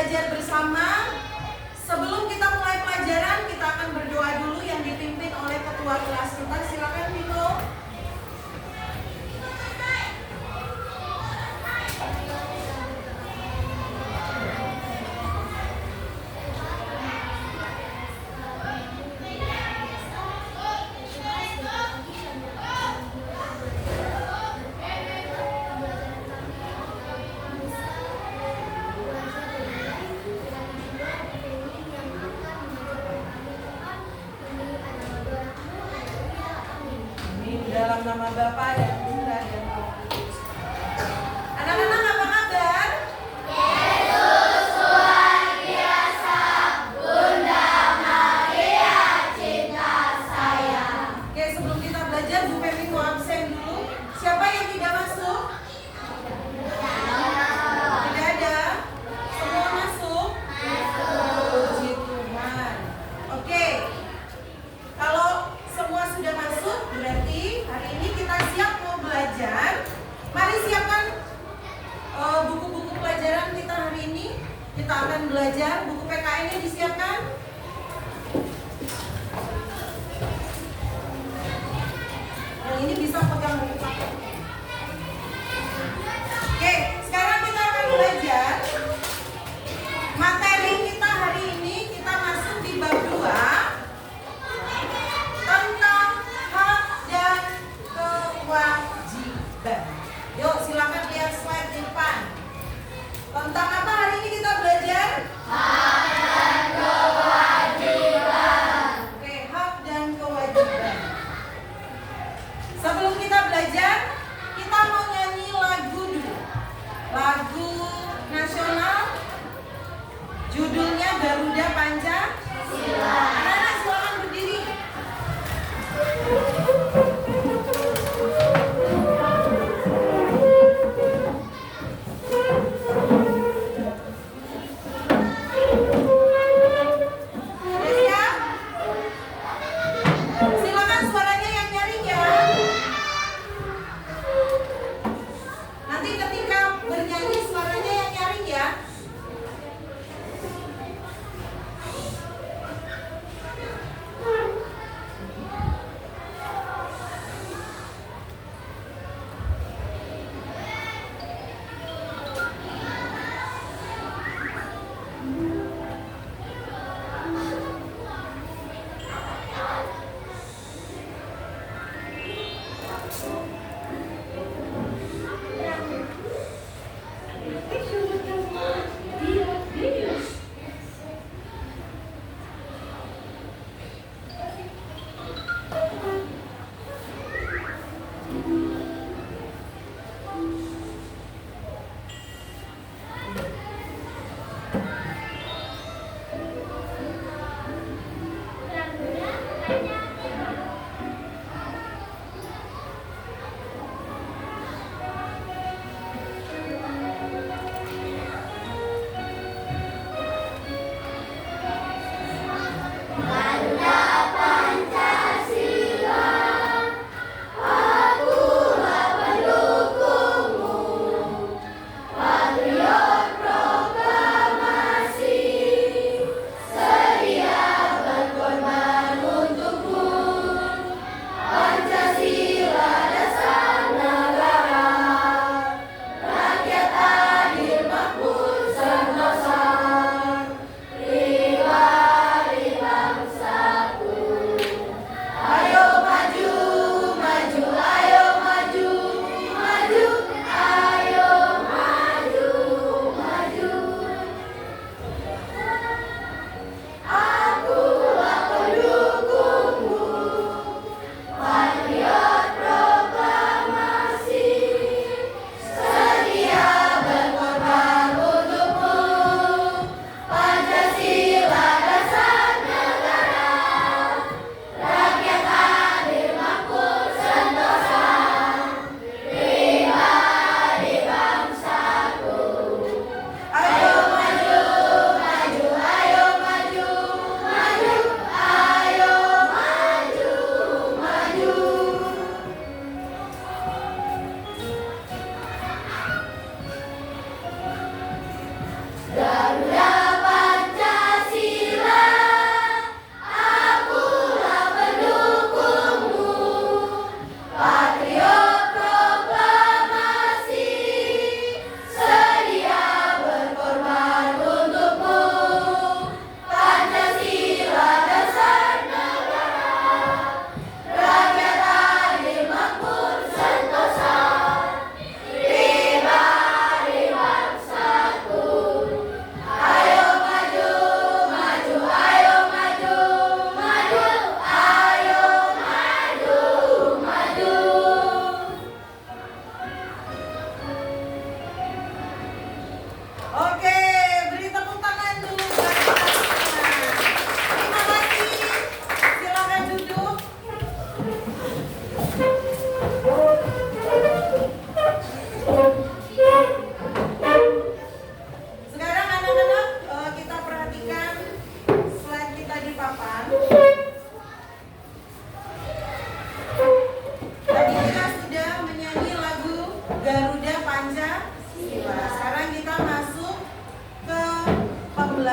belajar bersama. Sebelum kita mulai pelajaran, kita akan berdoa dulu yang dipimpin oleh ketua kelas kita. Silakan Vino. Dalam nama Bapa dan Putra dan Roh Kudus. Anak-anak apa kabar? Yesus luar biasa, Bunda Maria cinta sayang. Oke, sebelum kita belajar, Bu Femi mau absen dulu. Siapa yang tidak masuk? Tidak ada. Semua masuk? Puji Tuhan. Oke. Kalau semua sudah masuk, berarti hari ini kita siap mau belajar. Mari siapkan buku-buku pelajaran kita hari ini. Kita akan belajar. Buku PKN-nya disiapkan. Yang ini bisa pegang buku paket. Oke, sekarang kita akan belajar. Materi kita hari ini kita masuk di bab 2 tentang hak dan kewajiban. Yuk silakan lihat slide di depan. Tentang apa hari ini kita belajar? Hak dan kewajiban. Oke, hak dan kewajiban. Sebelum kita belajar, kita mau nyanyi lagu dulu. Lagu nasional, judulnya Garuda Pancasila. Anak-anak silakan berdiri. Siap? Silakan suaranya yang nyaring ya. Nanti ketika bernyanyi suaranya yang nyaring ya.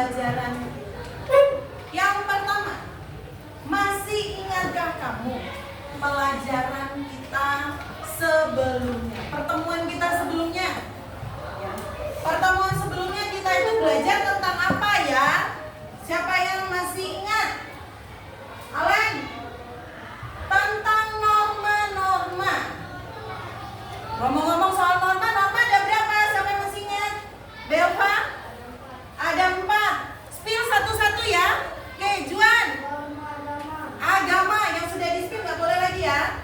pembelajaran. Yang pertama, masih ingatkah kamu pelajaran kita sebelumnya? Pertemuan kita sebelumnya? Ya. Pertemuan sebelumnya kita itu belajar tentang apa ya? Siapa yang masih ingat? Alen? Tentang norma-norma. Ngomong-ngomong soal norma ada berapa? Siapa yang masih ingat? Belva? Ada 4. Spill satu-satu ya. Oke, Juan. Agama yang sudah di spill nggak boleh lagi ya.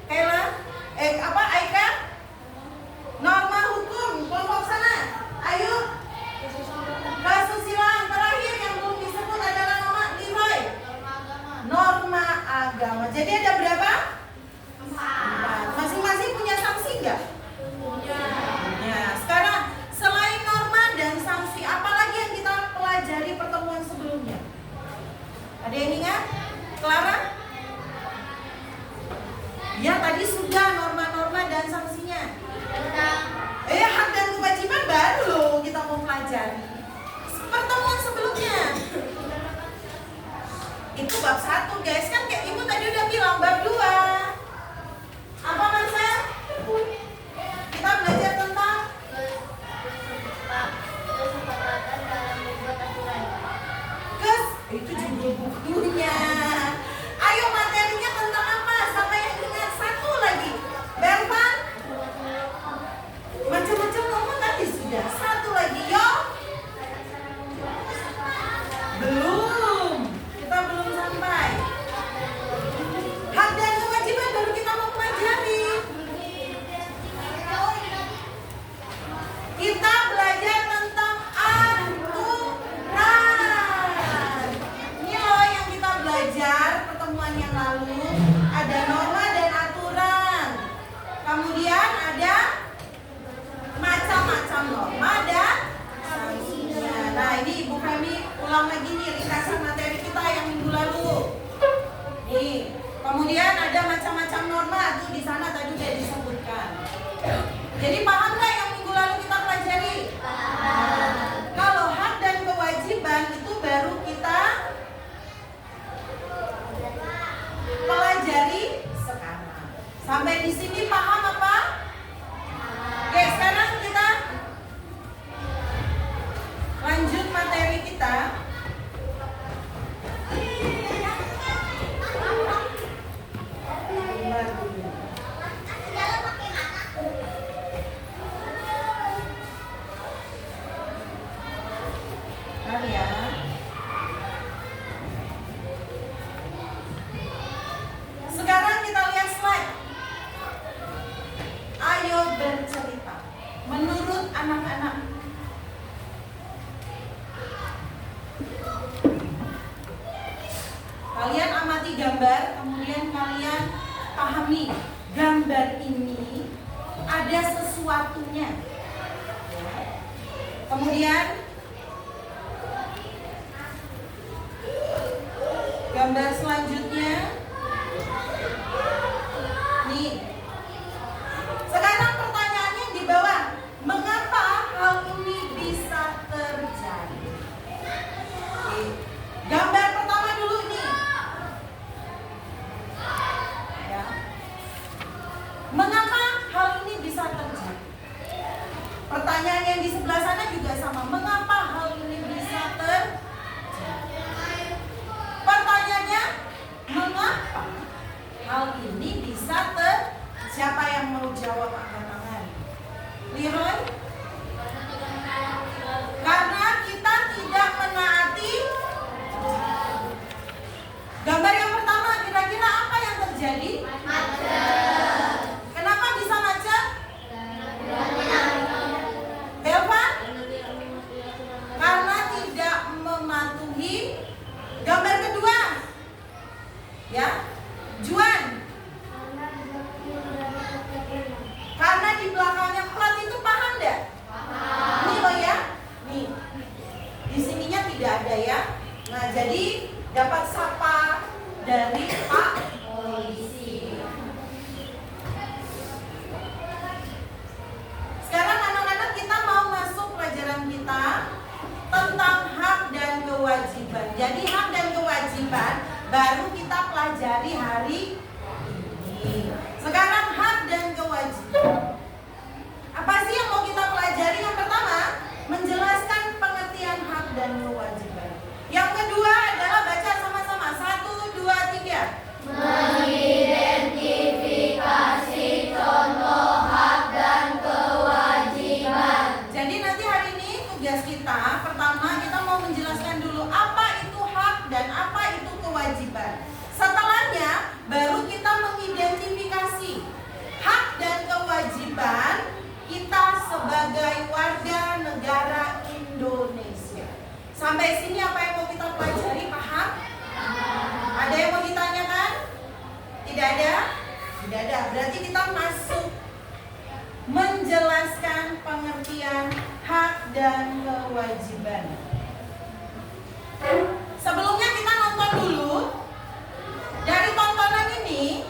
Kayla? Aika? Norma hukum, kelompok sana. Ayo. Kesusilaan terakhir yang belum disebut adalah nama Leroy. Norma agama. Jadi ada berapa? 4. Masing-masing punya sanksi nggak? Punya. Sekarang selain norma dan sanksi, apa lagi yang kita pelajari pertemuan sebelumnya? Ada yang ingat? Clara? Ya, tadi sudah norma-norma dan sanksinya. Hak dan kewajiban baru loh kita mau pelajari. Pertemuan sebelumnya itu bab 1 guys, kan kayak ibu tadi udah bilang bab 2. Apa Marcel? Kita belajar tentang itu judul bukunya. Ayo materinya tentang apa? Siapa yang ingat? 1 lagi. Berpan? Macam-macam ngomong tadi sudah. 1 lagi, yo. Belum. Kita belum sampai. Hak dan kewajiban baru kita mau pelajari. Kita belajar tentang aturan. Ini loh yang kita belajar pertemuan yang lalu. Ada norma dan aturan. Kemudian ada macam-macam norma dan sanksinya. Nah, ini Ibu Femi ulang lagi nih ringkasan materi kita yang minggu lalu. Nih, kemudian ada macam-macam norma tuh di sana tadi udah disebutkan. Jadi paham nggak yang minggu lalu kita pelajari? Kalau hak dan kewajiban itu baru kita pelajari sekarang. Sampai di sini paham apa? Oke, sekarang kita lanjut materi kita. Bentar ya. Sekarang kita lihat slide. Ayo bercerita. Menurut anak-anak, kalian amati gambar, kemudian kalian pahami gambar ini ada sesuatunya. Kemudian gambar selanjutnya. Nih. Sekarang pertanyaannya di bawah. Mengapa hal ini bisa terjadi? Oke. Gambar pertama dulu nih. Ya. Mengapa hal ini bisa terjadi? Pertanyaan yang di sebelah sana juga sama. Mengapa hal ini bisa terjadi? Pertanyaannya, mengapa hal ini bisa terjadi? Siapa yang mau jawab angkat tangan? Leroy? Karena kita tidak menaati. Gambar yang pertama, kira-kira apa yang terjadi? Macet. Kenapa bisa macet? Belva? Karena tidak mematuhi. Gambar kedua, ya, Juan. Karena di belakangnya plat itu paham nggak? tugas kita. Pertama, kita mau menjelaskan dulu apa itu hak dan apa itu kewajiban. Setelahnya, baru kita mengidentifikasi hak dan kewajiban kita sebagai warga negara Indonesia. Sampai sini apa yang mau kita pelajari, paham? Ada yang mau ditanyakan? Tidak ada? Tidak ada. Berarti kita masuk menjelaskan pengertian hak dan kewajiban. Sebelumnya kita nonton dulu. Dari tontonan ini,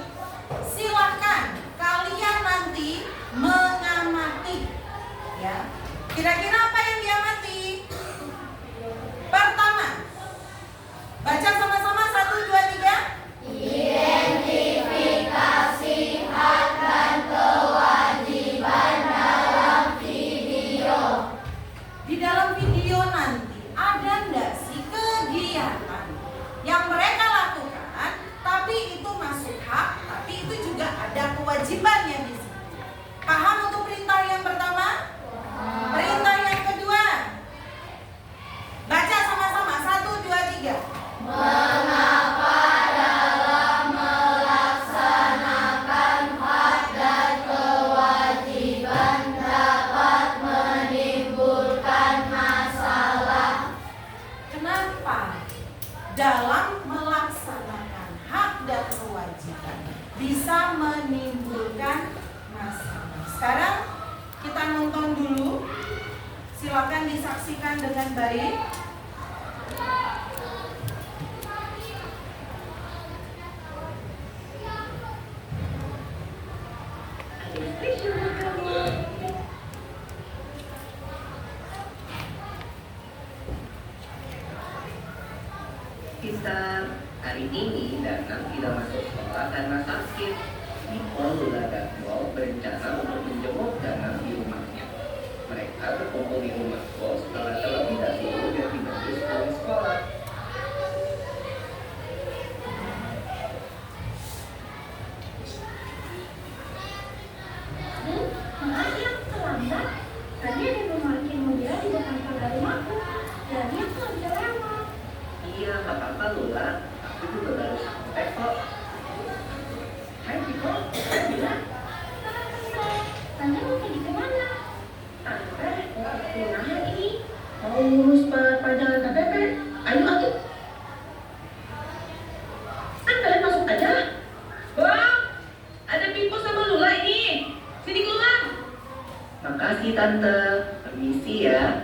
silakan kalian nanti mengamati. Ya, kira-kira apa yang diamati? Pertama, baca sama-sama 1, 2, 3. Identifikasi hak dan kewajiban dalam video. Di dalam video nanti ada nggak sih kegiatan yang mereka lakukan, tapi itu masuk hak, tapi itu juga ada kewajibannya di sini. Paham untuk perintah yang pertama? Perintah yang kedua. Baca sama-sama 1, 2, 3. Mengapa dalam melaksanakan hak dan kewajiban dapat menimbulkan masalah? Kenapa dalam melaksanakan hak dan kewajiban bisa menimbulkan masalah? Sekarang kita nonton dulu. Silakan disaksikan dengan baik. Kisah hari ini Danang tidak masuk sekolah karena sakit. Niko, Lula, dan Bo berencana untuk menjenguk Danang di rumahnya. Mereka berkumpul di rumah Bo setelah terlebih dahulu dia tidak bisa sekolah. Maaf ya, terlambat. Tadi ada yang memarkir mobilnya di depan pagar rumahku. Jadi aku nggak bisa lewat. Iya, nggak apa-apa Lula. Aku juga baru sampai kok. Hai Piko, Bila. Tante mau pergi kemana? Tante mau ke rumah ini. Mau ngurus pajangan KTP? Ayo atuh. Kalian masuk aja. Wah, ada Pipo sama Lula ini. Sini keluar. Makasih Tante. Permisi ya.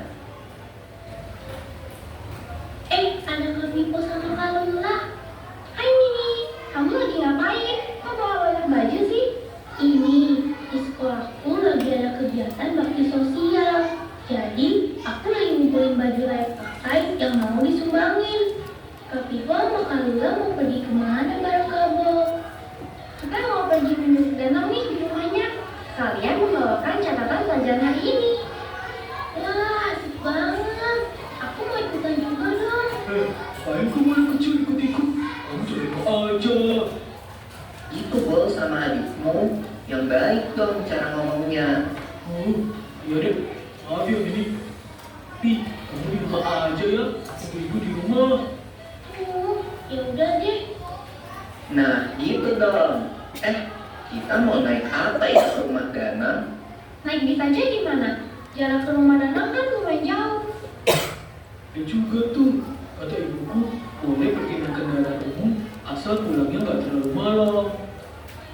Ada Kak Pipo sama Kak Lula. Hai Mini, kamu lagi ngapain? Kok bawa banyak baju sih? Ini, di sekolahku lagi ada kegiatan bakti sosial. Jadi, aku lagi ngumpulin baju layak pakai yang mau disumbangin. Kak Pipo sama Kak Lula mau pergi kemana bareng Kak Bob? Kita mau pergi menjenguk Danang nih di rumahnya. Kalian membawakan catatan pelajaran hari ini. Wah, asik banget. Aku mau ikutan juga dong. Ayo kamu yang kecil ikut-ikut. Kamu coba aja. Itu Bo sama adikmu. Yang baik dong cara ngomongnya. Oh, iya deh. Maaf ya ini. Pi, kamu di rumah aja ya. Tunggu ibu di rumah. Ya udah deh. Nah, gitu dong. Kita mau naik apa ya ke rumah Danang? Naik bis aja gimana? Jarak ke rumah Danang kan lumayan jauh. Ya juga tuh. Kata ibuku, boleh pergi naik kendaraan umum asal pulangnya nggak terlalu malam.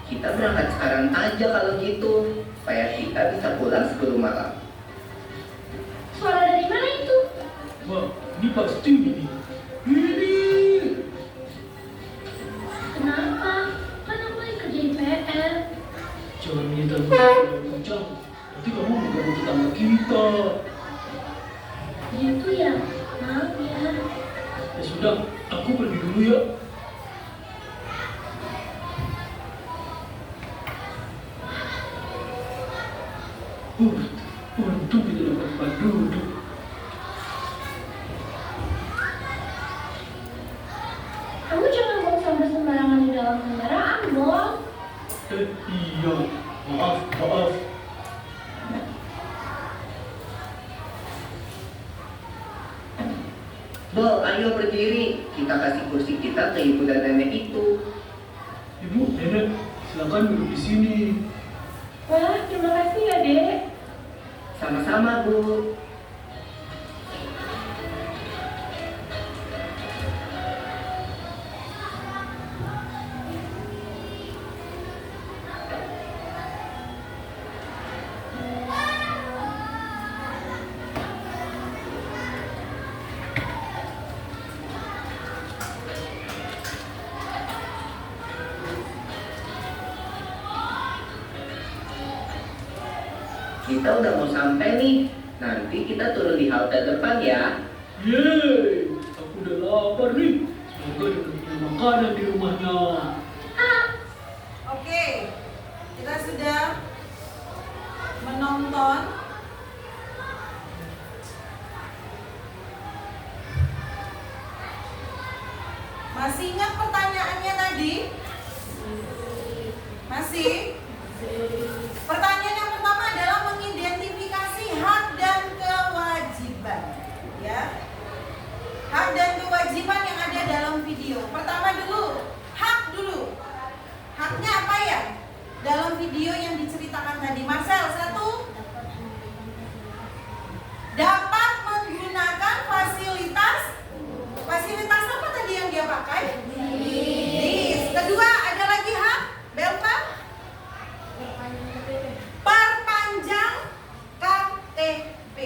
Kita berangkat sekarang aja kalau gitu, supaya kita bisa pulang sebelum malam. Suara dari mana itu? Wah, ini pasti ini. Ini. Kenapa? Kan aku lagi kerjain PR. Jangan menyetel musik terlalu kencang. Nanti kamu mengganggu tetangga kita. Gitu ya? Maaf ya. Ya sudah, aku pergi dulu ya. Untung kita dapat tempat duduk. Kamu jangan buang sampah sembarangan di dalam kendaraan, Bol. Iya, maaf. Bo, ayo berdiri. Kita kasih kursi kita ke ibu dan nenek itu. Ibu, nenek, silakan duduk di sini. Wah, terima kasih ya, Dek. Sama-sama, Bu. Kita udah mau sampai nih. Nanti kita turun di halte depan ya. Yeay, aku udah lapar nih. Semoga dapat punya makanan di rumahnya. Oke, kita sudah menonton. Masih ingat pertanyaannya tadi? Masih? Pertanyaan yang pertama adalah mengidentifikasi hak dan kewajiban, ya. Hak dan kewajiban yang ada dalam video. Pertama dulu, hak dulu. Haknya apa ya? Dalam video yang diceritakan tadi, Marcel, satu, dapat menggunakan fasilitas. Fasilitas apa tadi yang dia pakai? Bis. Kedua, ada lagi hak, Belva? Perpanjang KTP.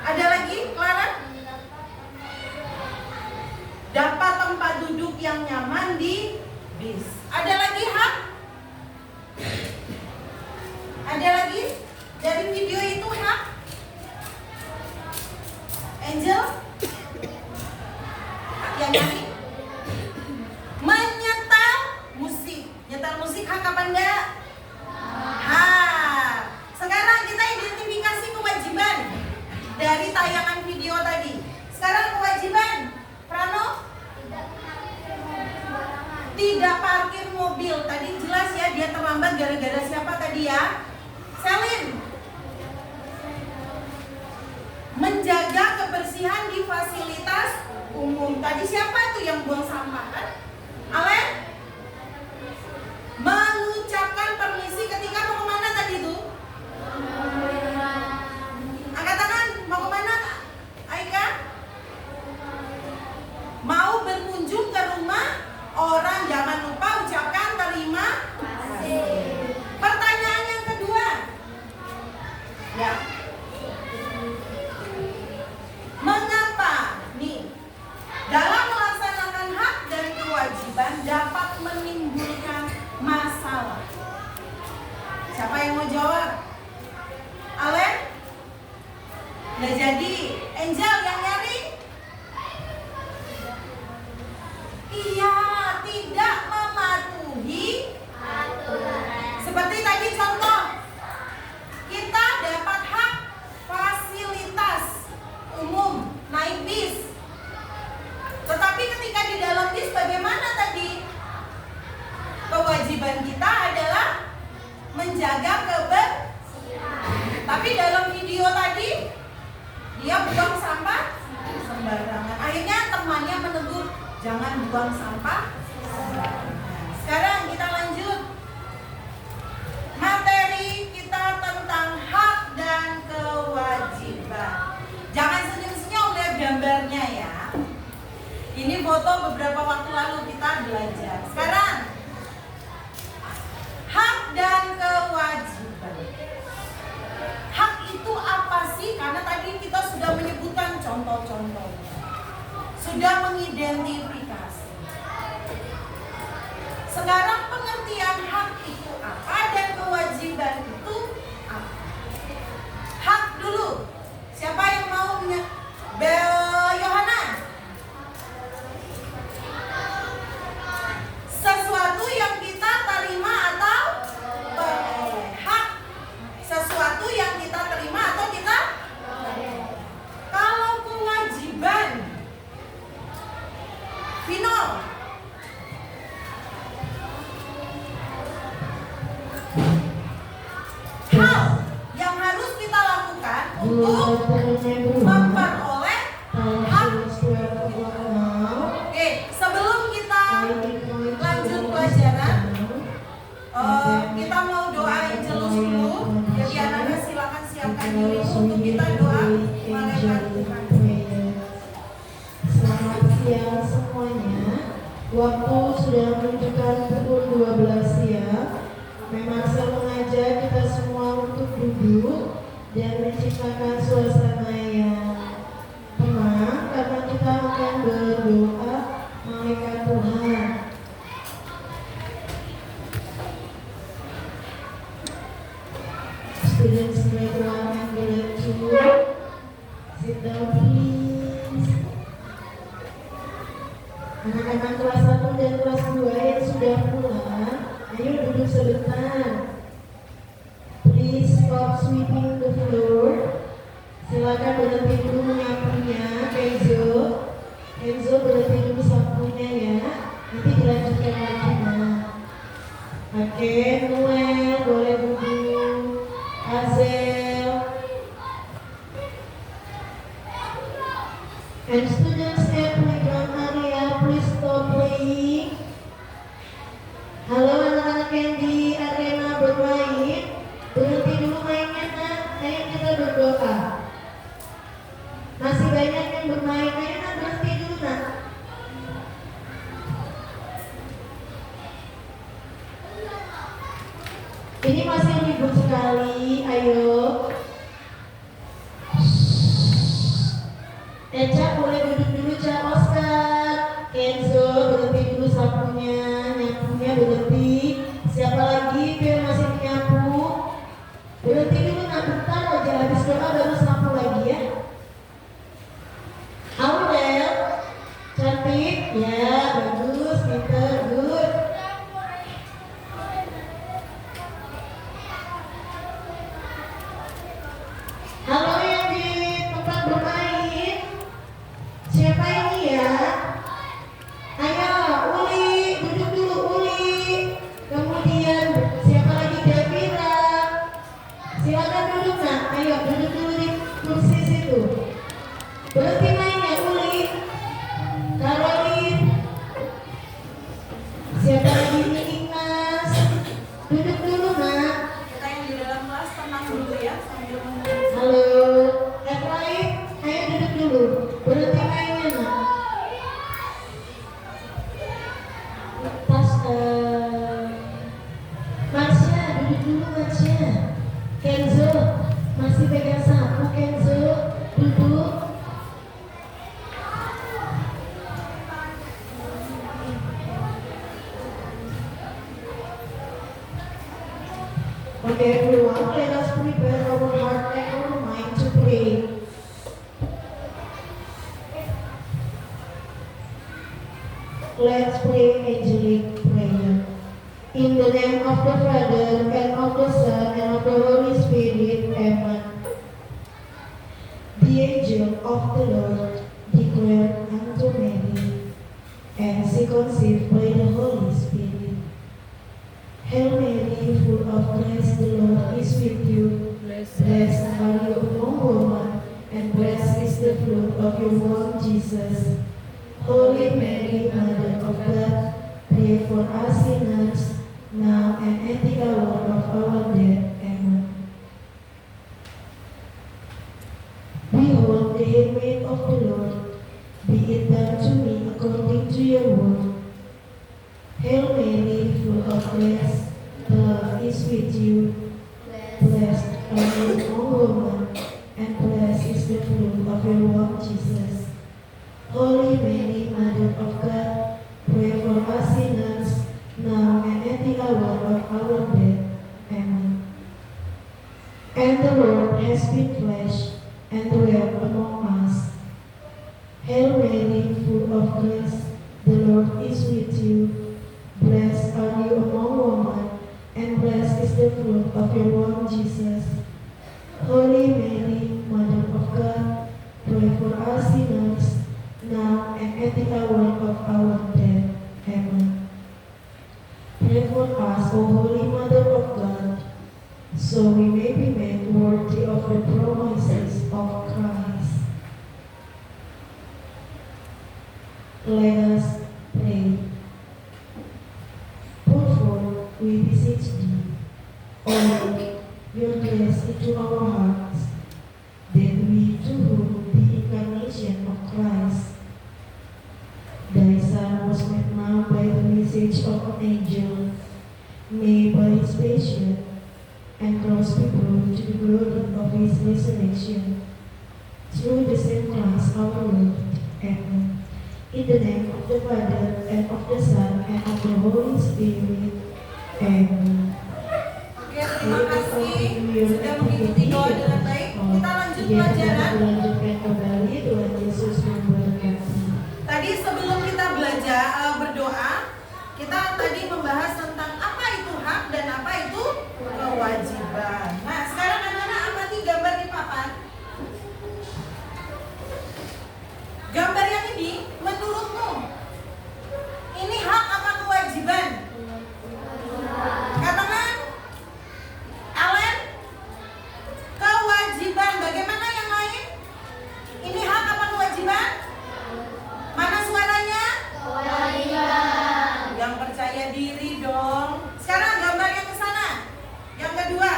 Ada lagi, Clara? Dapat tempat duduk yang nyaman di bis. Ada lagi hak? Ada lagi? Dari video itu hak? Angel? Hak yang nyanyi? Menyetel musik. Nyetel musik hak apa enggak? Hak. Sekarang kita identifikasi kewajiban dari tayangan video tadi. Sekarang kewajiban, Prano? Tidak parkir mobil. Tadi jelas ya, dia terlambat gara-gara siapa tadi ya? Selin. Menjaga kebersihan di fasilitas umum. Tadi siapa tuh yang buang sampah kan? Alen? Mengucapkan permisi ketika mau kemana tadi tuh? Angkat tangan, mau kemana? Aika? Mau berkunjung ke rumah orang, jangan lupa ucapkan terima kasih. Pertanyaan yang kedua, ya, mengapa nih dalam melaksanakan hak dan kewajiban dapat menimbulkan masalah? Siapa yang mau jawab? Alen? Nggak jadi. Angel yang nyari? Iya, tidak mematuhi aturan. Seperti tadi contoh, kita dapat hak fasilitas umum naik bis. Tetapi ketika di dalam bis bagaimana tadi? Kewajiban kita adalah menjaga kebersihan. Tapi dalam video tadi dia buang sampah sembarangan. Akhirnya temannya menegur, jangan buang sampah sembarangan. Sekarang kita lanjut. Materi kita tentang hak dan kewajiban. Jangan senyum-senyum lihat gambarnya ya. Ini foto beberapa waktu lalu kita belajar. Sekarang hak dan kewajiban. Hak itu apa sih? Karena tadi kita sudah menyebutkan contoh-contohnya. Sudah mengidentifikasi. Sekarang pengertian hak itu apa dan kewajiban itu apa? Hak dulu. Siapa yang mau Bel Yohana? Sesuatu yang kita terima atau peroleh. Hak. Sesuatu yang kita terima atau kita peroleh. Kalau kewajiban, Vino. menciptakan suasana yang tenang karena kita akan berdoa malaikat Tuhan. Students grade 1 and grade 2, sit down please. Anak-anak kelas 1 dan kelas 2 yang sudah pulang, ayo duduk sebentar. Please stop sweeping the floor. Silakan berhenti dulu menyapunya. Kenzo berhenti dulu sapunya ya. Nanti dilanjutkan lagi nah. Oke, Noel boleh duduk. Azel. And students at playground area, please stop playing. Halo anak-anak yang di arena bermain, berhenti dulu mainnya nak. Ayo kita berdoa. Masih banyak yang bermain, ayo nak berhenti dulu nak. Ini masih ribut sekali, ayo. Eca boleh duduk dulu, Cak Oscar. Kenzo berhenti dulu sapunya, nyapunya berhenti. Siapa lagi yang masih menyapu? Berhenti dulu nak, bentar aja habis doa baru sapu lagi ya. Aurel, cantik, ya bagus, pinter, good. Halo yang di tempat bermain, siapa ini ya? Ayo, Uli, duduk dulu Uli. Kemudian siapa lagi? Devira. Silakan duduk nak. Ayo duduk dulu di kursi situ. Berhenti mainnya Uli. Caroline. Siapa lagi ini? Ignas. Duduk dulu nak. Kita yang di dalam kelas tenang dulu ya sambil menunggu. Halo. Efraim, ayo duduk dulu. Berhenti mainnya nak. Marsha, duduk dulu Marsha. Kenzo, masih pegang sapu Kenzo, duduk. Okay everyone, let us prepare our heart and our mind to pray. Let's pray angelic prayer. In the name of the Father, and of the Son, and of the Holy Spirit, Amen. The angel of the Lord declared unto Mary, and she conceived by the Holy Spirit. Hail Mary, full of grace, the Lord is with you. Blessed are you among women, and blessed is the fruit of your womb, Jesus. Holy Mary, Mother of God, pray for us sinners, now and at the hour of our death. Amen. Behold the handmaid of the Lord, be it done to me according to your word. Hail Mary, full of grace, the Lord is with you. Blessed are you among women, and blessed is the fruit of your womb, Jesus. Holy Mary, Mother of God, pray for us sinners, now and at the hour of our death. Amen. And the Lord has been flesh and dwelt among us. Hail Mary, full of grace, the Lord is with you. Blessed are you among women, and blessed is the fruit of your womb, Jesus. Holy Mary, Mother of God, pray for us sinners, now and at the hour of our death. Amen. Pray for us, O Holy Mother of God, so we may be made worthy of the promises of Christ. Let us pray. Pour forth, we beseech thee, O Lord, your grace into our hearts, that we too, the incarnation of Christ, thy Son was made now by the message of an angel, may by his passion and cross God's people to the glory of His resurrection. Through the same Christ our Lord. Amen. In the name of the Father, and of the Son, and of the Holy Spirit. Amen. Oke, terima kasih sudah mengikuti doa dengan baik. Kita lanjut pelajaran. Melanjutkan kembali, Tuhan Yesus memberkati. Tadi sebelum kita belajar berdoa, kita tadi membahas tentang apa itu hak dan apa itu kewajiban. Nah, sekarang anak-anak amati gambar di papan. Gambar yang ini menurutmu ini hak apa kewajiban? Katakan, Alen, kewajiban. Bagaimana yang lain? Ini hak apa kewajiban? Mana suaranya? Kewajiban. Yang percaya diri dong. Sekarang gambar yang ke sana. Yang kedua.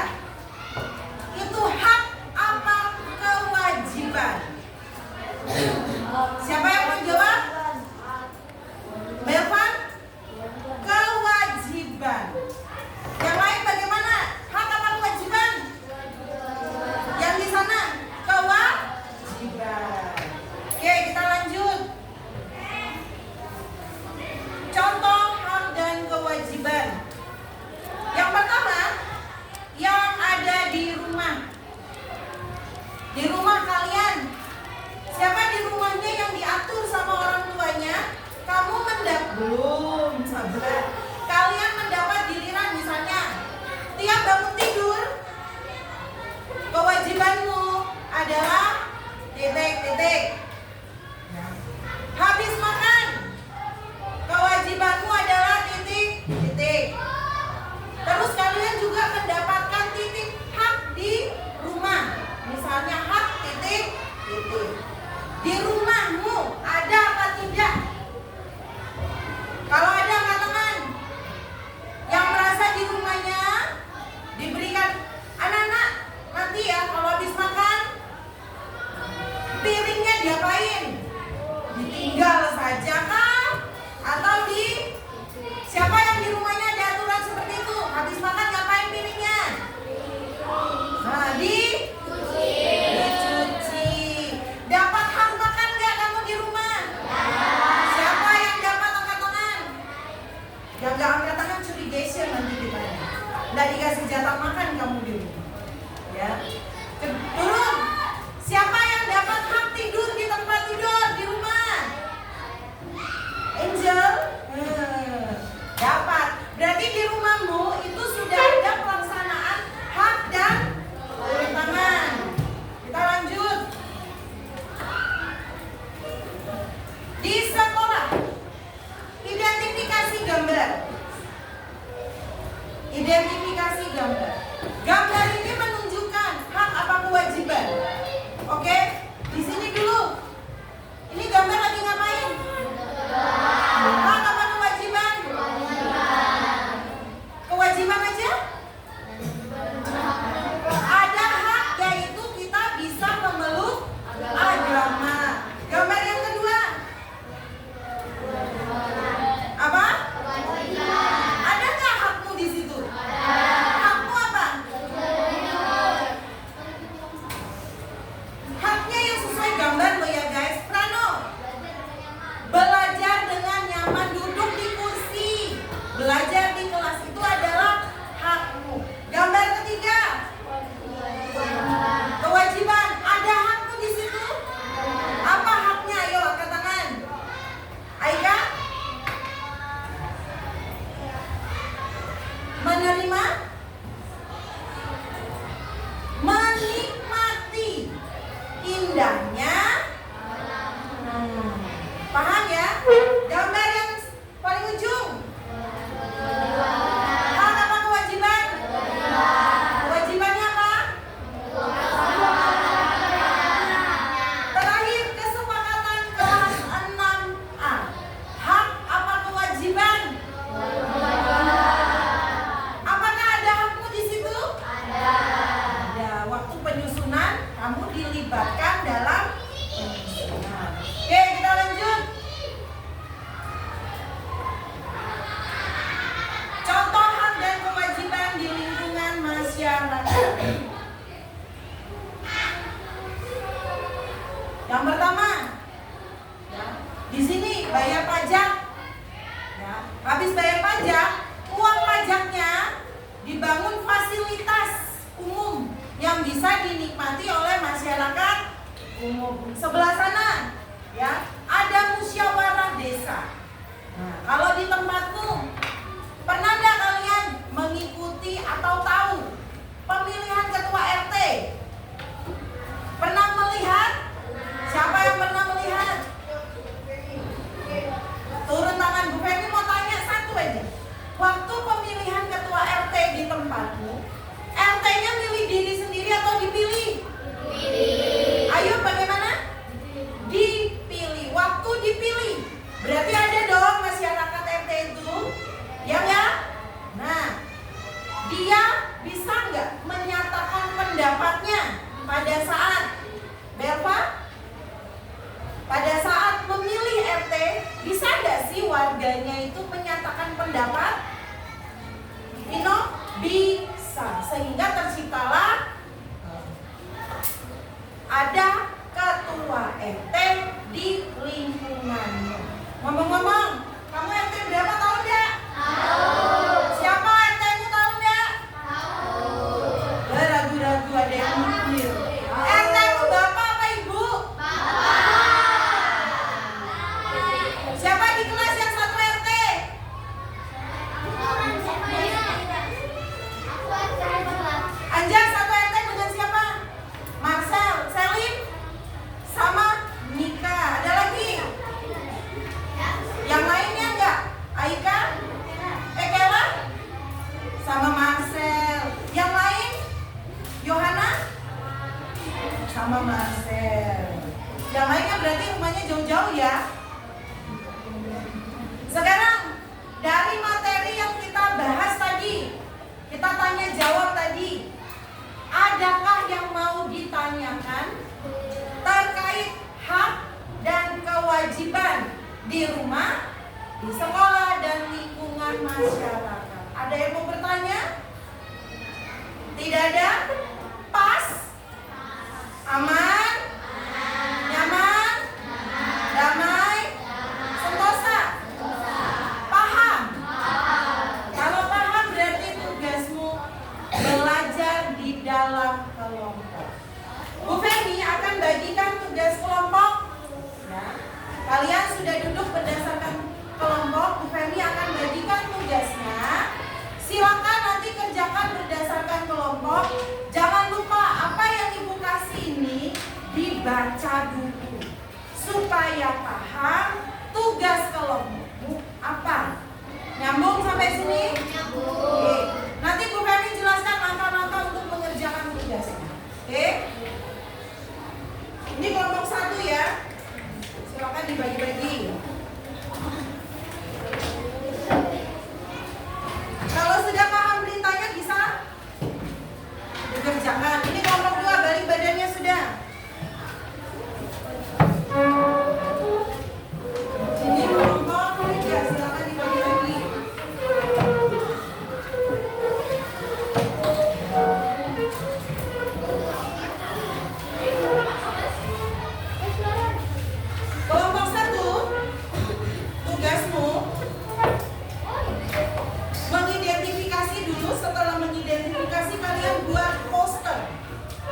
Itu hak apa kewajiban? Siapa yang mau jawab? Belvan? Kewajiban. Yang lain bagaimana? Hak apa kewajiban? Yang di sana? Kewajiban. Oke, kita lanjut. Contoh hak dan kewajiban. Yang pertama, yang ada di rumah. Di rumah kalian. Siapa di rumahnya yang diatur sama orang tuanya? Kamu belum sabar. Kalian mendapat giliran misalnya tiap bangun tidur, kewajibanmu adalah titik. Habis makan, kewajibanmu adalah titik. Terus kalian juga mendapatkan titik hak di rumah. Misalnya hak titik. Di rumahmu ada apa tidak? Kalau ada katakan. Yang merasa di rumahnya diberikan anak-anak nanti ya kalau habis makan piringnya diapain? Ditinggal saja kah? Atau siapa yang di rumahnya ada aturan seperti itu? Habis makan ngapain piringnya? Nah, dicuci. Dapat hak makan nggak kamu di rumah? Siapa yang dapat angkat tangan? Yang nggak angkat tangan curigation nanti kita. Nggak dikasih jatah makan kamu di rumah. Ya. Turun. Siapa yang dapat hak tidur di tempat tidur di rumah? Angel? Dapat. Yang pertama, ya, di sini bayar pajak. Ya, habis bayar pajak, uang pajaknya dibangun fasilitas umum yang bisa dinikmati oleh masyarakat umum. Sebelah sana, ya, ada musyawarah desa. Nah, kalau di tempatmu, pernah nggak kalian mengikuti atau tahu pemilihan ketua RT? Pernah melihat? Siapa yang pernah melihat? Turun tangan. Bu Femi mau tanya satu aja. Waktu pemilihan ketua RT di tempatmu, RT-nya milih diri sendiri atau dipilih? Dipilih. Ayo bagaimana? Dipilih. Waktu dipilih, berarti ada dong masyarakat RT itu, ya nggak? Nah, dia bisa nggak menyatakan pendapatnya pada saat Belva? Pada saat memilih RT, bisa nggak sih warganya itu menyatakan pendapat? Bisa. Sehingga terciptalah ada ketua RT di lingkungannya. Ngomong-ngomong, kamu RT berapa tahu nggak? Tahu. Siapa RT-mu tahu nggak? Tahu. Ragu-ragu ada yang mikir. RT-mu bapak apa ibu? Bapak. Siapa di kelas yang satu RT? Anjar satu RT dengan siapa? Marcel, Selim, sama Nika. Ada lagi? Yang lainnya enggak? Aika? Ekela? Sama Marcel. Yang lain? Yohana? Sama Marcel. Yang lainnya berarti rumahnya jauh-jauh ya. Sekarang dari materi yang kita bahas tadi, kita tanya jawab tadi, adakah yang mau ditanyakan terkait hak dan kewajiban di rumah, di sekolah, dan lingkungan masyarakat? Ada yang mau bertanya? Tidak ada? Pas? Aman? Nyaman? Damai? Sentosa? Paham? Kalau paham berarti tugasmu belajar di dalam kelompok. Bu Femi akan bagikan tugas kelompok. Ya. Kalian sudah duduk berdasarkan kelompok. Bu Femi akan bagikan tugasnya. Silakan nanti kerjakan berdasarkan kelompok. Jangan lupa apa yang Ibu kasih ini dibaca dulu supaya paham tugas kelompokmu apa. Nyambung sampai sini? Nyambung. Oke. Nanti Bu Femi jelaskan langkah-langkah untuk mengerjakan tugasnya. Oke? Ini kelompok 1 ya. Silakan dibagi-bagi. Kalau sudah paham perintahnya bisa dikerjakan. Ini kelompok 2, balik badannya sudah. Ini kelompok 3, silakan dibagi-bagi. Kelompok 1, tugasmu mengidentifikasi dulu. Setelah mengidentifikasi, kalian buat poster,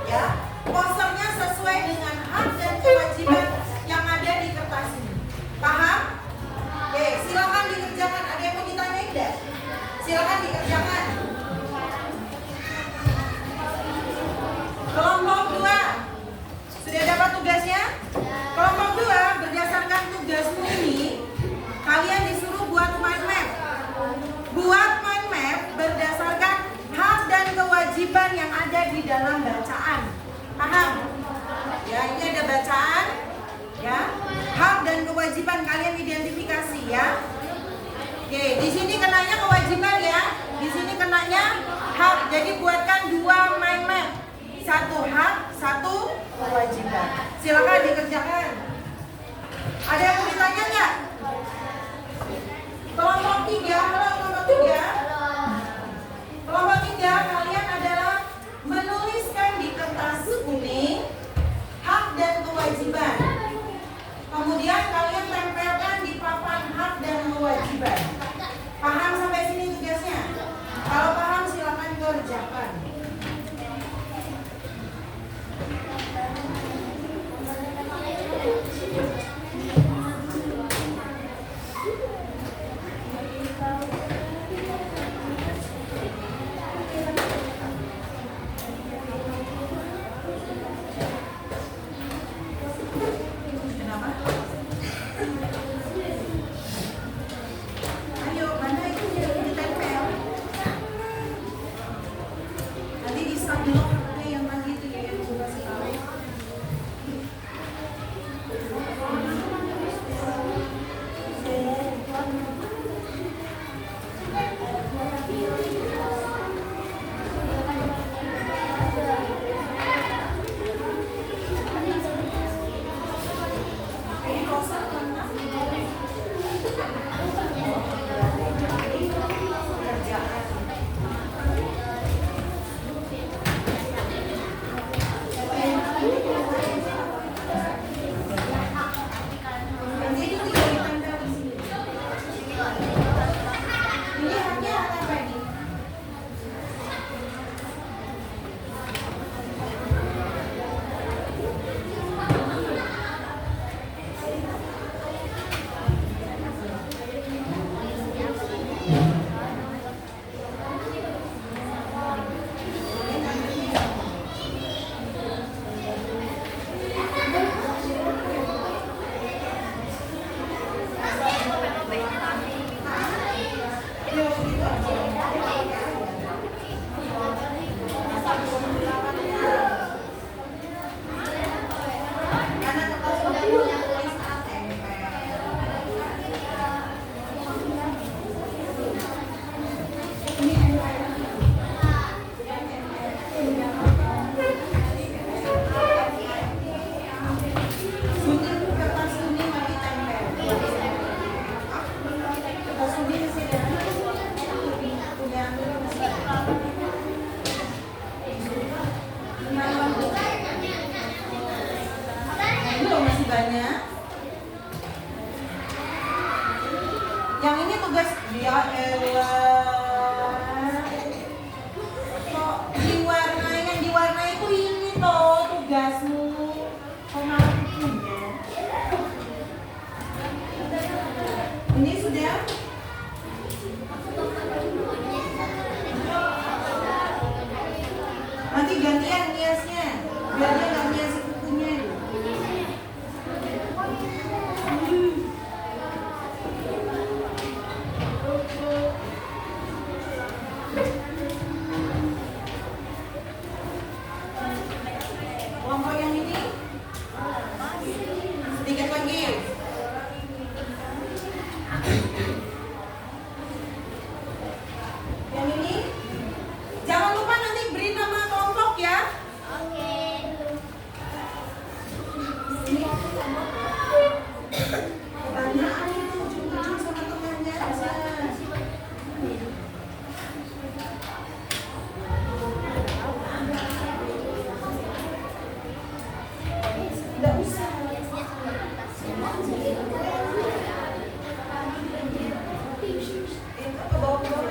ya. Posternya sesuai dengan hak dan kewajiban yang ada di kertas ini. Paham? Oke, silakan dikerjakan. Ada yang mau ditanyain enggak? Silakan dikerjakan. Kelompok 2 sudah dapat tugasnya? Kelompok 2 berdasarkan tugasmu ini, kalian disuruh buat mind map. Buat mind map berdasarkan hak dan kewajiban yang ada di dalam bacaan. Paham? Ya, ini ada bacaan, ya. Hak dan kewajiban kalian identifikasi ya. Oke, di sini kenanya kewajiban ya. Di sini kenanya hak. Jadi buatkan 2 mind map. 1 hak, 1 kewajiban. Silakan dikerjakan. Ada yang mau ditanya nggak? Kelompok 3, halo kelompok 3. Kelompok 3, kalian adalah menuliskan di kertas kuning hak dan kewajiban. Kenapa? Ayo, mana itu yang ditempel? Nanti di sambil yang tadi itu ya, yang coba sekali. Ini kosak mana? Kerjaan. Nanti itu tinggal ditempel di sini. Ini hanya apa ini? Masih banyak. Yang ini tugas dia kok diwarnai, yang diwarnai itu ini toh tugasmu. Kok malah punya? Ini sudah. Nanti gantian hiasnya, biar dia nggak hiasi kukunya. Kelompok yang ini sedikit lagi. Yang ini jangan lupa nanti beri nama kelompok ya. Kebanyakan itu ujung-ujung sama temannya. Tidak usah. Itu ke bawah-bawah.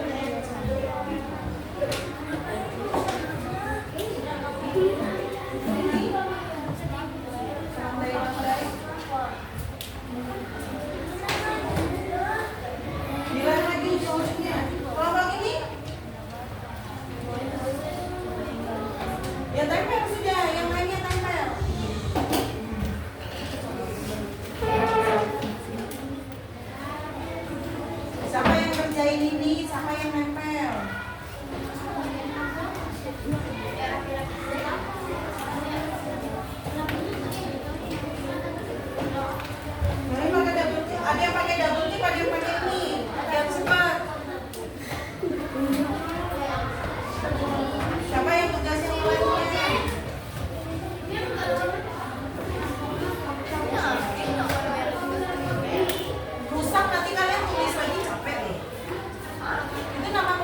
Bilang lagi ujung-ujungnya. Kelompok ini ya tempel sudah, yang lainnya tempel. Siapa yang kerjain ini, siapa yang nempel? Mari pakai double tip. Ada yang pakai double tip, ada yang pakai ini. Yang cepat. Siapa yang tugas yang lainnya? Rusak nanti kalian tulis lagi capek deh. Itu nama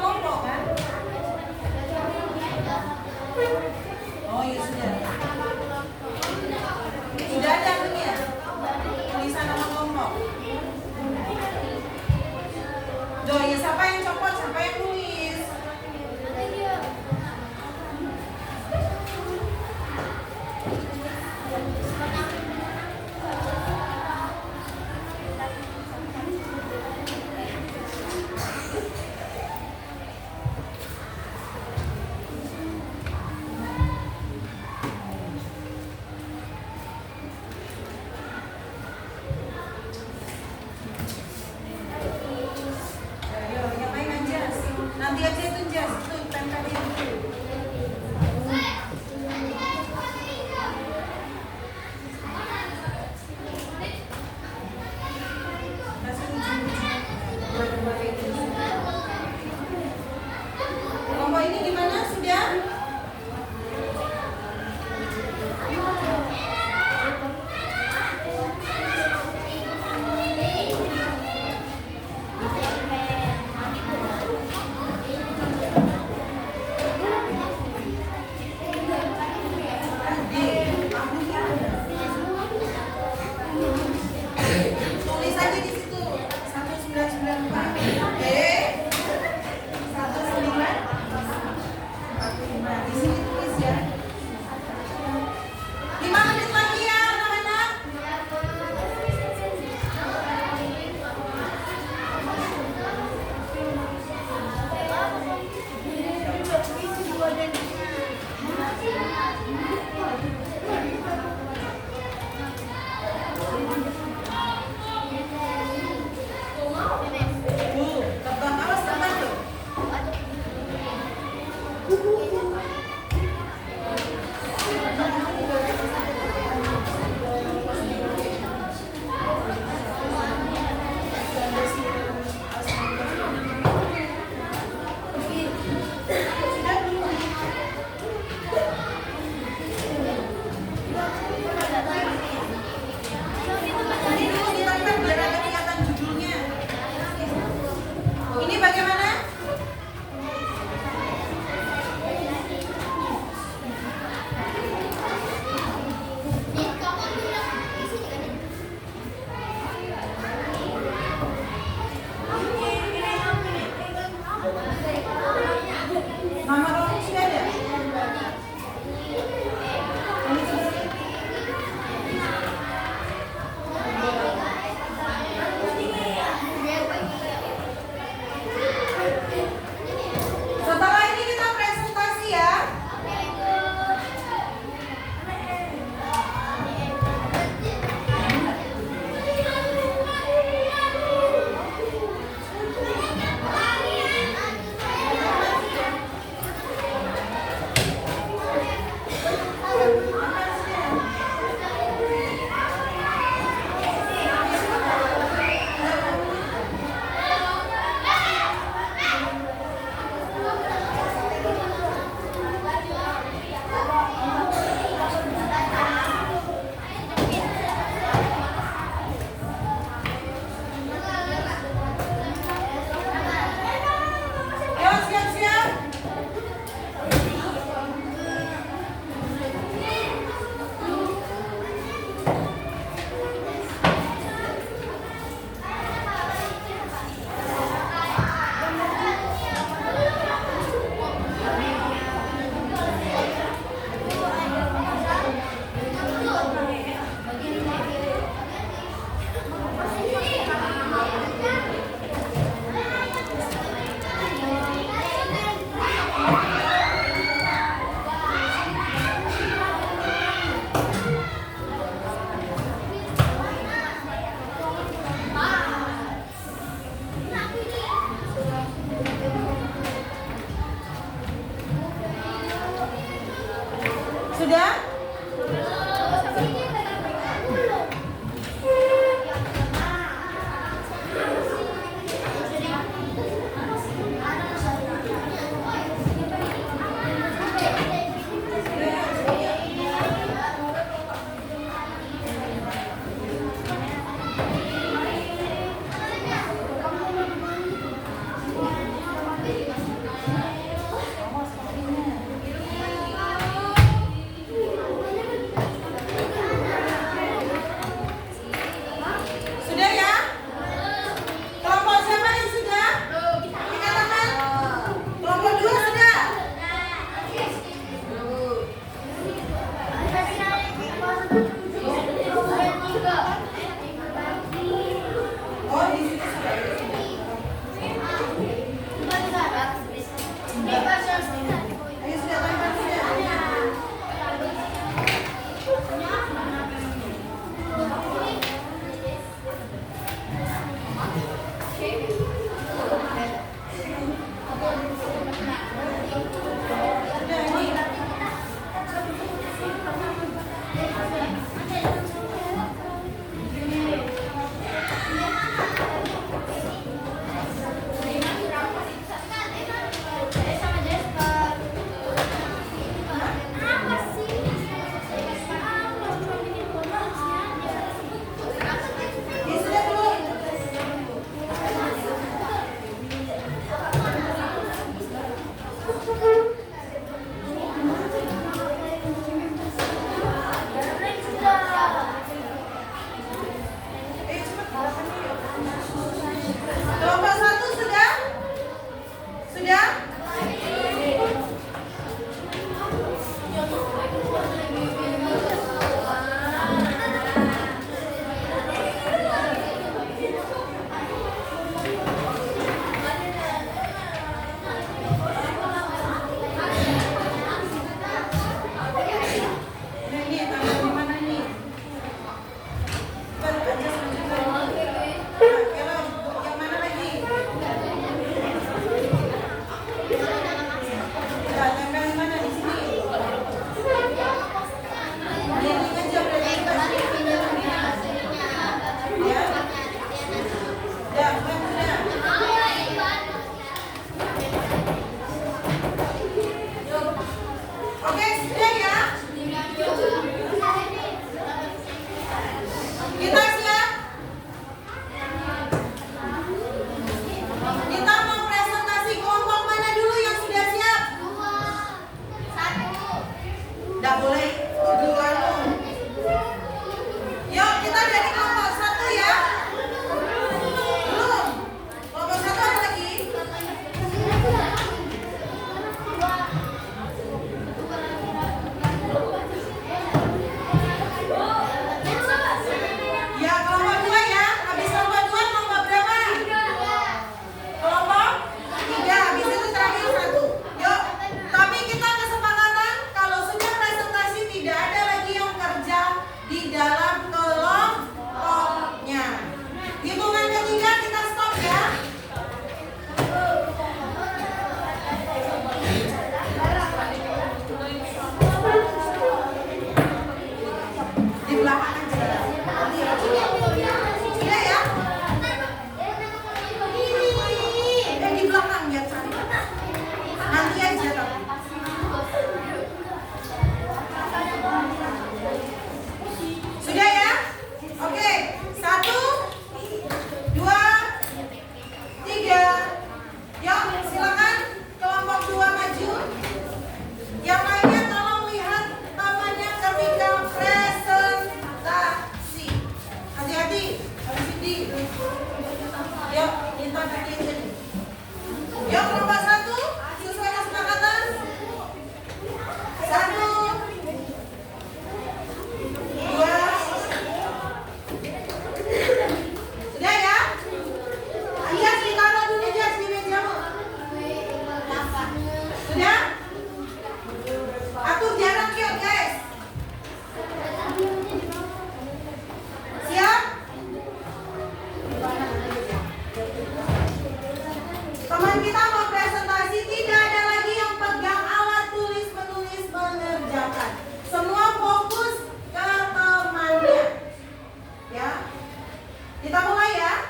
Kita mulai ya.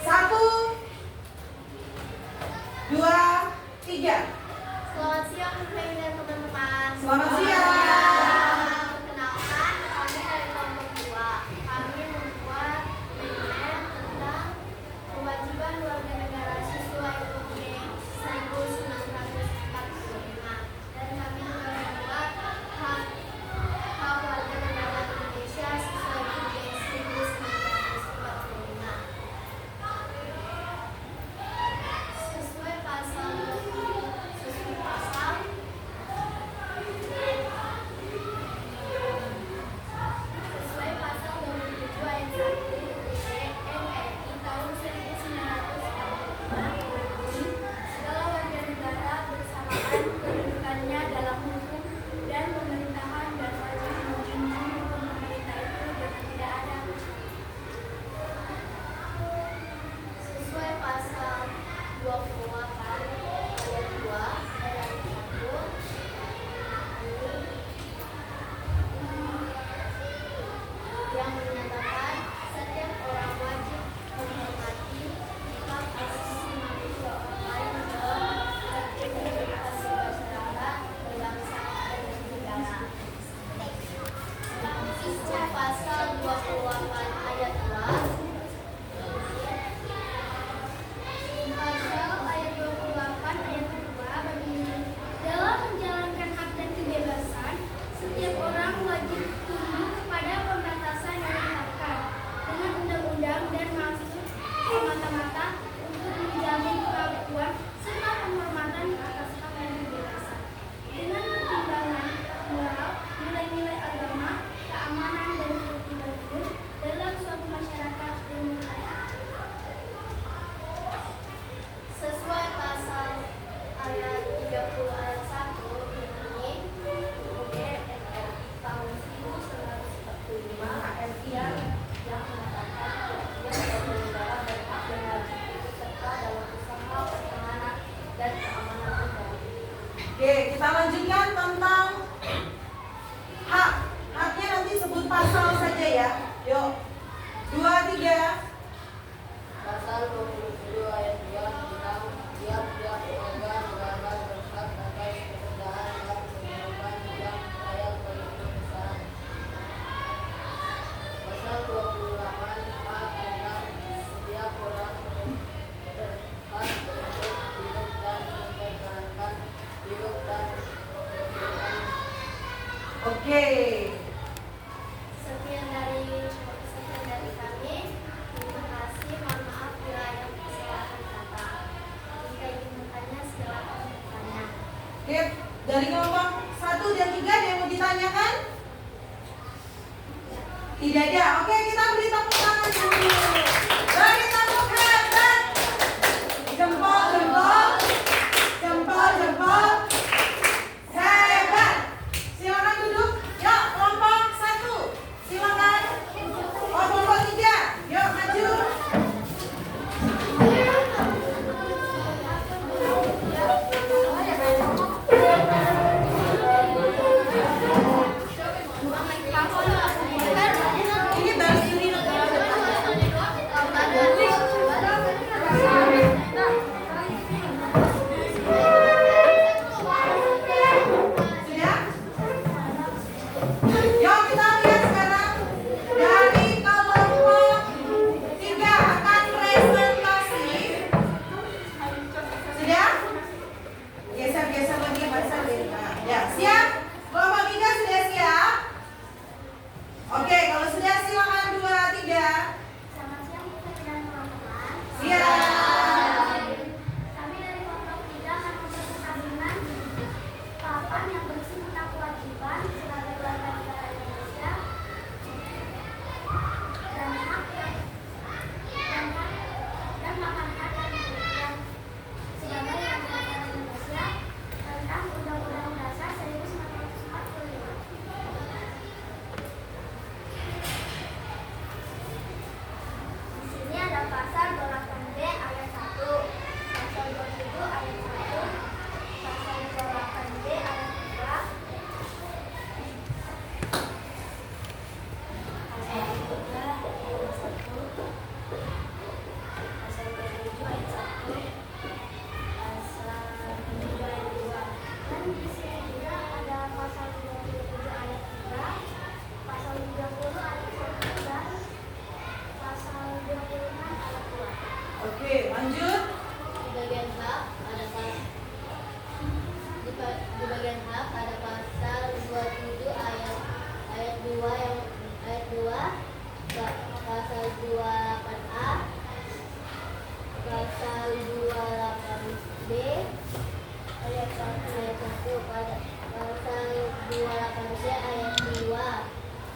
1, 2, 3. Selamat siang teman-teman. Selamat siang. Perkenalkan, kami dari kelompok 2. Kami membuat dokumen tentang kewajiban warga negara siswa UUD 1945 dan kami juga membuat hak warga negara Indonesia siswa UUD 1945. Sesuai pasal Sesuai pasal 27 ayat 1 UUD tahun 1945, segala warga negara bersamaan kedudukannya dalam hukum dan pemerintahan dan wajib menjunjung hukum pemerintah itu dengan tidak ada. Sesuai pasal 28 ayat 2 ayat 1 yang menyatakan setiap orang wajib menghormati hak asasi manusia orang lain dalam beraktivitas bermasyarakat, berbangsa, dan bernegara. Sesuai pasal 28 ayat 2 Pasal ayat 28 ayat 2 berbunyi, dalam menjalankan hak dan kebebasan, setiap orang wajib tunduk kepada pembatasan yang ditetapkan dengan undang-undang dan maksud semata-mata untuk menjamin pengakuan serta penghormatan atas hak dan kebebasan dengan pertimbangan moral, nilai-nilai agama, keamanan dan ketertiban hidup dalam suatu masyarakat demokratis. Sesuai pasal ayat 30 ayat 1 berbunyi, UUD RI tahun 1945 ARI yang menyatakan kewajiban warga negara berhak dan wajib ikut serta dalam usaha pertahanan dan keamanan negara. Oke, kita lanjutkan tentang hak. Haknya nanti sebut pasal saja ya. Yuk. 2, 3. Pasal 27 ayat 2 tentang tiap-tiap warga negara berhak atas kemudahan dan kehidupan yang layak bagi kebebasan. Pasal 28 hak tentang setiap orang berhak untuk hidup dan mempertahankan hidup dan kehidupan. Oke. Sekian dari kami. Terima kasih. Mohon maaf bila ada kesalahan kata. Jika ingin bertanya, silakan bertanya. Oke, dari kelompok 1 dan 3 ada yang mau ditanyakan? Tidak ada. Oke, kita beri tepuk tangan dulu. Beri tepuk hebat. Jempol, jempol. Jempol, jempol. Hebat. Silakan duduk. Yuk, kelompok 1. Silakan. Oh, kelompok 3. Yuk, maju. Ini baru ini. pasal 28A, pasal 28B, ayat 1, pasal 28C ayat 2,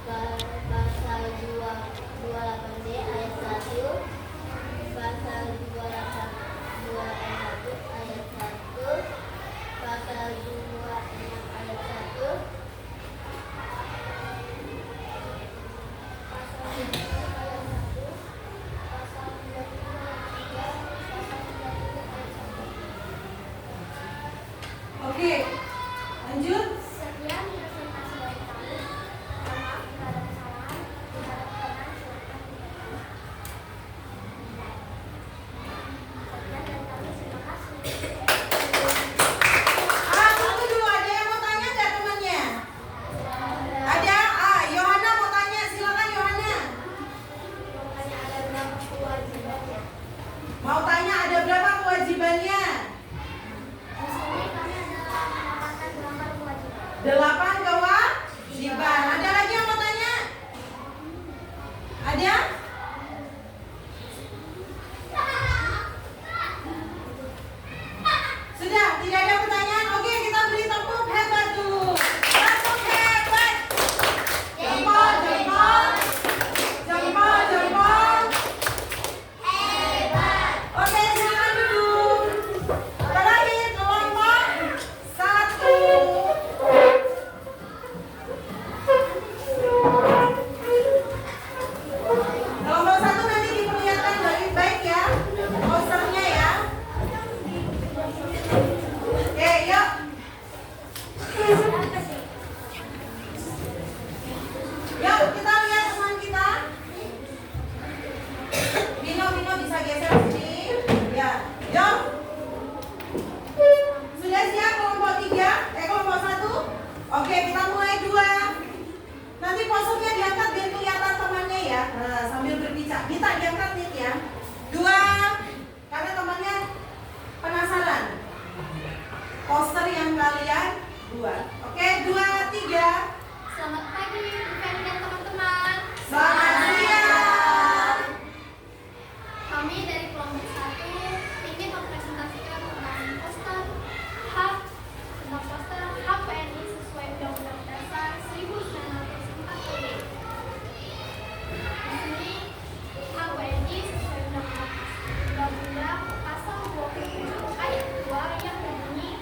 pasal 28D ayat 1, pasal 28 ayat 1, pasal 26 ayat 1, pasal 7 ayat 1, pasal 23 ayat 3, pasal 30 ayat 1. Oke, lanjut. Sekian presentasi dari kami. Mohon maaf jika ada kesalahan. Diharap berkenan silakan ditanyakan. Sekian dari kami. Terima kasih. Tunggu dulu, ada yang mau tanya nggak temannya? Ada? Yohana mau tanya, silakan Yohana. Makanya ada berapa kewajibannya? Mau tanya ada berapa kewajibannya? Di sini kami ada mendapatkan gambar kewajiban. 8 kewajiban. Ada lagi yang mau tanya? Ada? Sudah, tidak ada pertanyaan. Oke, kita beri tepuk hebat dulu. Tepuk hebat. Jempol, jempol. Jempol, jempol. Oke, silakan duduk. Terakhir kelompok 1. Kelompok 1 nanti diperlihatkan baik-baik ya, posternya ya. Oke, yuk. Yuk, kita lihat teman kita. Bino bisa geser sini. Ya, yuk. Sudah siap kelompok 3? Kelompok 1? Oke, kita mulai 2. Nanti posternya diangkat biar kelihatan temannya ya. Nah, sambil berbicara. Kita diangkat nih ya. 2. Karena temannya penasaran. Poster yang kalian buat. Oke, 2, 3. Selamat pagi, Bukan dan teman-teman. Selamat siang. Kami dari kelompok 1 ingin mempresentasikan tentang poster hak WNI sesuai Undang-Undang Dasar 1945. Di sini hak WNI sesuai Undang-Undang Pasal 27 ayat 2 yang berbunyi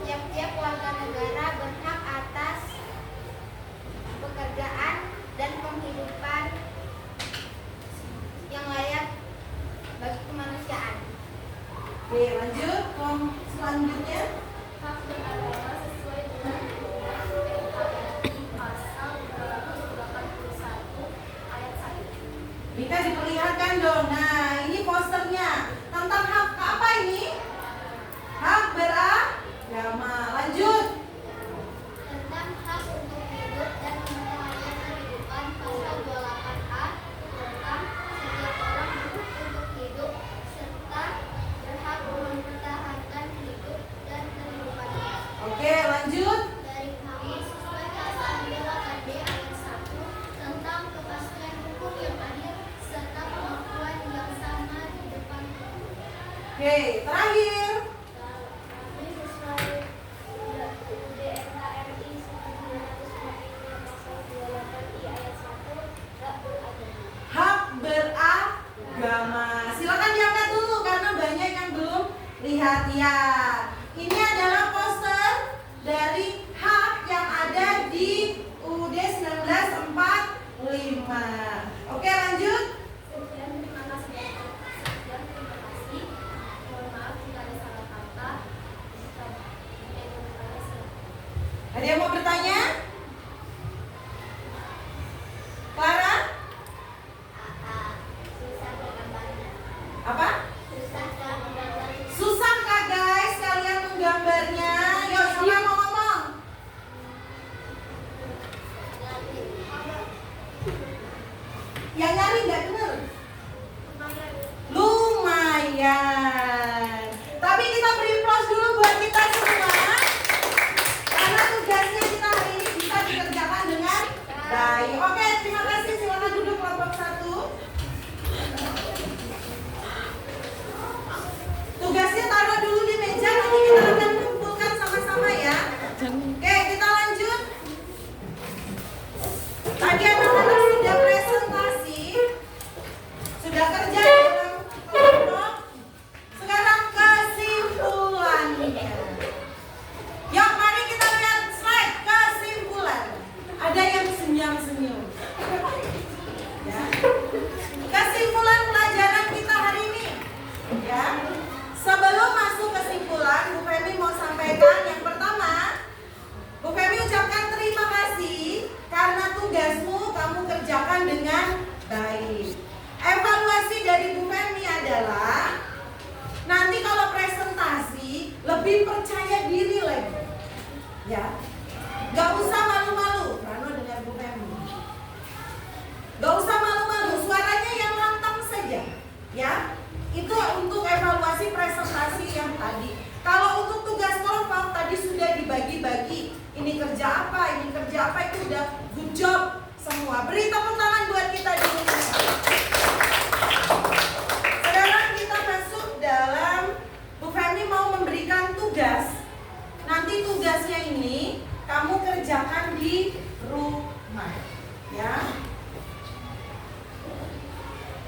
tiap-tiap warga negara berhak atas pekerjaan dan penghidupan yang layak bagi kemanusiaan. Oke, lanjut. Selanjutnya. Hak beragama sesuai dengan Undang-Undang NKRI Pasal 281 ayat 1. Bisa diperlihatkan dong. Nah, ini posternya. Tentang hak apa ini? Hak beragama. Lanjut. Tentang hak untuk hidup dan memperoleh kehidupan Pasal 28A tentang setiap orang berhak untuk hidup serta berhak mempertahankan hidup dan kehidupannya. Oke, lanjut. Dari kami sesuai pasal 28D ayat 1 tentang kepastian hukum yang adil serta pengakuan yang sama di depan hukum. Oke, terakhir. Kami sesuai UUD NKRI 1945 pasal 28I ayat 1 hak beragama. Hak beragama. Silakan diangkat dulu karena banyak yang belum lihat ya. Ini adalah poster dari hak yang ada di UUD 1945. Oke, lanjut. Sekian, terima kasih. Mohon maaf jika ada salah kata. Ada yang mau bertanya? Clara? Susah menggambarnya. Apa? Susah menggambarnya. Susah kah guys kalian menggambarnya? Yuk, siapa mau ngomong? Yang nyari nggak denger? Lumayan. Tapi kita beri applause dulu buat kita semua. Karena tugasnya kita hari ini bisa dikerjakan dengan baik. Oke, terima kasih. Silakan dulu.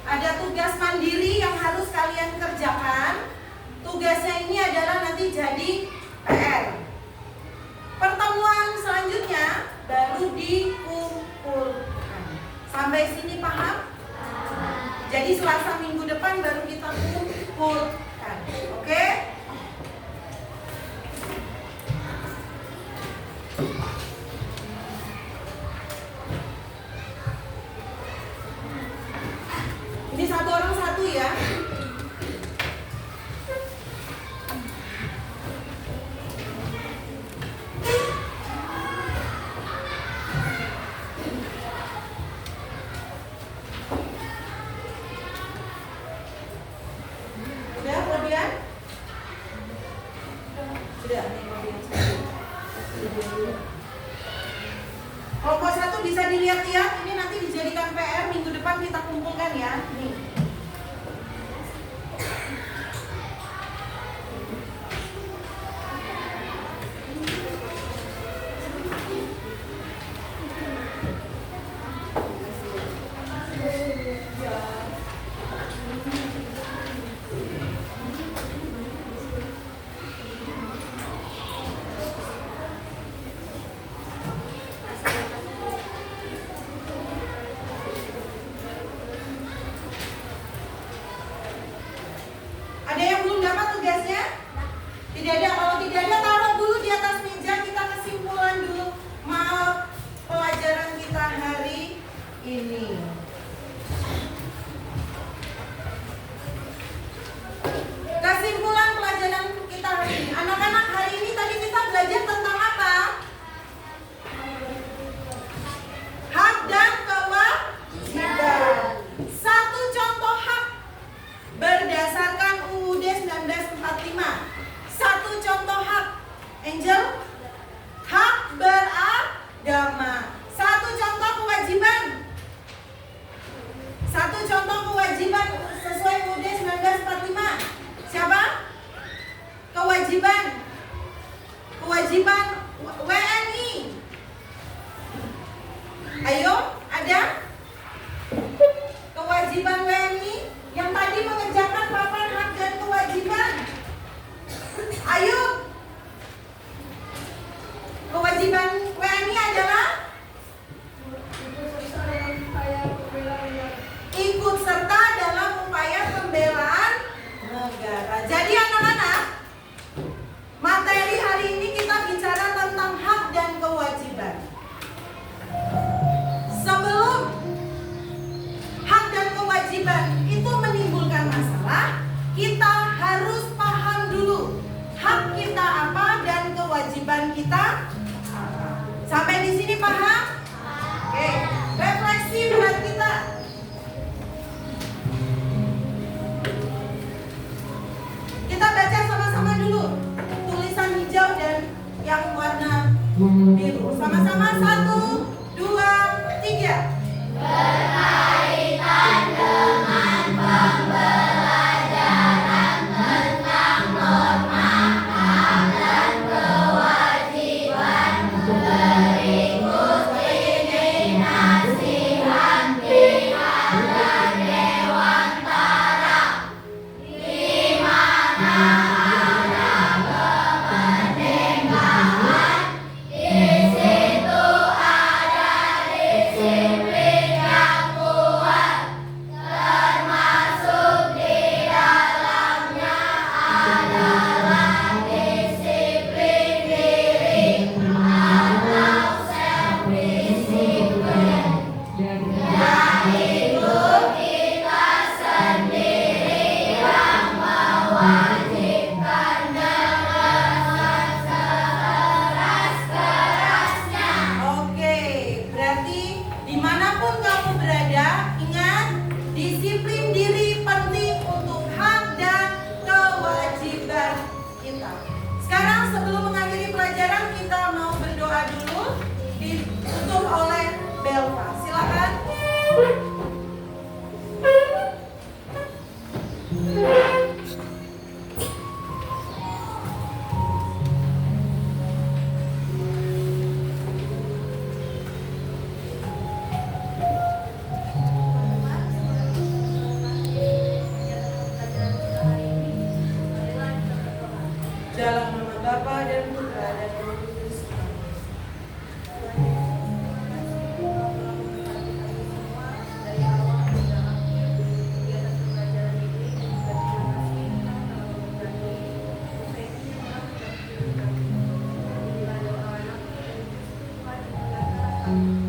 ada tugas mandiri yang harus kalian kerjakan. Tugasnya ini adalah nanti jadi PR. Pertemuan selanjutnya baru dikumpulkan. Sampai sini paham? Jadi Selasa minggu depan baru kita kumpulkan. Oke? Ini satu orang satu ya. Sudah kemudian? Sudah, nih kemudian. Kelompok satu bisa dilihat-lihat, ini nanti dijadikan PR minggu depan kita kumpulkan ya. Nih. Ada yang belum dapat tugasnya? Tidak ada. Kalau tidak ada, taruh dulu di atas meja. Kita kesimpulan dulu mal pelajaran kita hari ini. Kesimpulan pelajaran kita hari ini. Anak-anak, hari ini tadi kita belajar tentang apa? Hak dan kewajiban. Satu contoh hak berdasarkan UUD 1945. Satu contoh hak, Angel, hak beragama. Satu contoh kewajiban. Satu contoh kewajiban sesuai UUD 1945. Siapa? Kewajiban. Kewajiban WNI. Ayo, ada? Kewajiban WNI yang tadi mengerjakan papan hak dan kewajiban. Ayo. Kewajiban WNI adalah ikut serta dalam upaya pembelaan negara. Jadi anak-anak, materi hari ini kita bicara tentang hak dan kewajiban. Sebelum hak dan kewajiban itu menimbulkan masalah, kita harus paham dulu hak kita apa dan kewajiban kita apa. Sampai di sini paham? Oke, refleksi buat kita. Kita baca sama-sama dulu tulisan hijau dan yang warna biru. Sama-sama 1, 2, 3. Berkaitan dengan pembelajaran tentang norma hak dan kewajiban berikut ini nasihat pihak dan Dewan Tara, di mana ada kemerdekaan, di situ ada disiplin yang kuat, termasuk di dalamnya adalah disiplin diri atau self-discipline, yaitu kita sendiri yang mewajibkan dengan sekeras-kerasnya. Oke, berarti dimanapun kamu berada, ingat disiplin diri penting untuk hak dan kewajiban kita. Sekarang sebelum mengakhiri pelajaran, kita mau berdoa dulu, ditutup oleh Belva. Silakan. Amen.